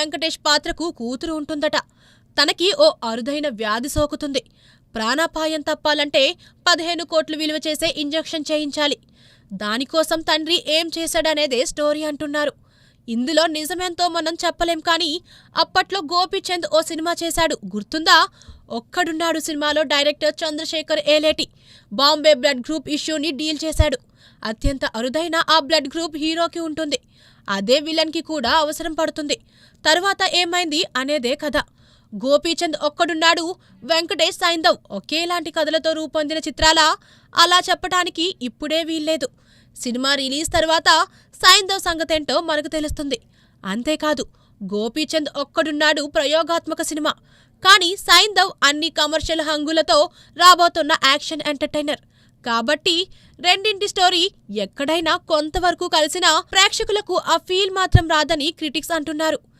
వెంకటేష్ పాత్రకు కూతురు ఉంటుందట. తనకి ఓ అరుదైన వ్యాధి సోకుతుంది. ప్రాణాపాయం తప్పాలంటే 15 కోట్లు విలువ చేసే ఇంజెక్షన్ చేయించాలి. దానికోసం తండ్రి ఏం చేశాడనేదే స్టోరీ అంటున్నారు. ఇందులో నిజమేంతో మనం చెప్పలేం కానీ అప్పట్లో గోపీచంద్ ఓ సినిమా చేశాడు గుర్తుందా? ఒక్కడున్నాడు సినిమాలో director Chandrashekhar Yeleti Bombay blood group ఇష్యూని డీల్ చేశాడు. అత్యంత అరుదైన ఆ బ్లడ్ గ్రూప్ హీరోకి ఉంటుంది. అదే విలన్కి కూడా అవసరం పడుతుంది. తరువాత ఏమైంది అనేదే కథ. గోపీచంద్ ఒక్కడున్నాడు, వెంకటేష్ సైంధవ్ ఒకేలాంటి కథలతో రూపొందిన చిత్రాలా? అలా చెప్పటానికి ఇప్పుడే వీల్లేదు. సినిమా రిలీజ్ తర్వాత సైంధవ్ సంగతేంటో మనకు తెలుస్తుంది. అంతేకాదు, గోపీచంద్ ఒక్కడున్నాడు ప్రయోగాత్మక సినిమా. కానీ సైంధవ్ అన్ని కమర్షియల్ హంగులతో రాబోతున్న యాక్షన్ ఎంటర్టైనర్. కాబట్టి రెండింటి స్టోరీ ఎక్కడైనా కొంతవరకు కలిసినా ప్రేక్షకులకు ఆ ఫీల్ మాత్రం రాదని క్రిటిక్స్ అంటున్నారు.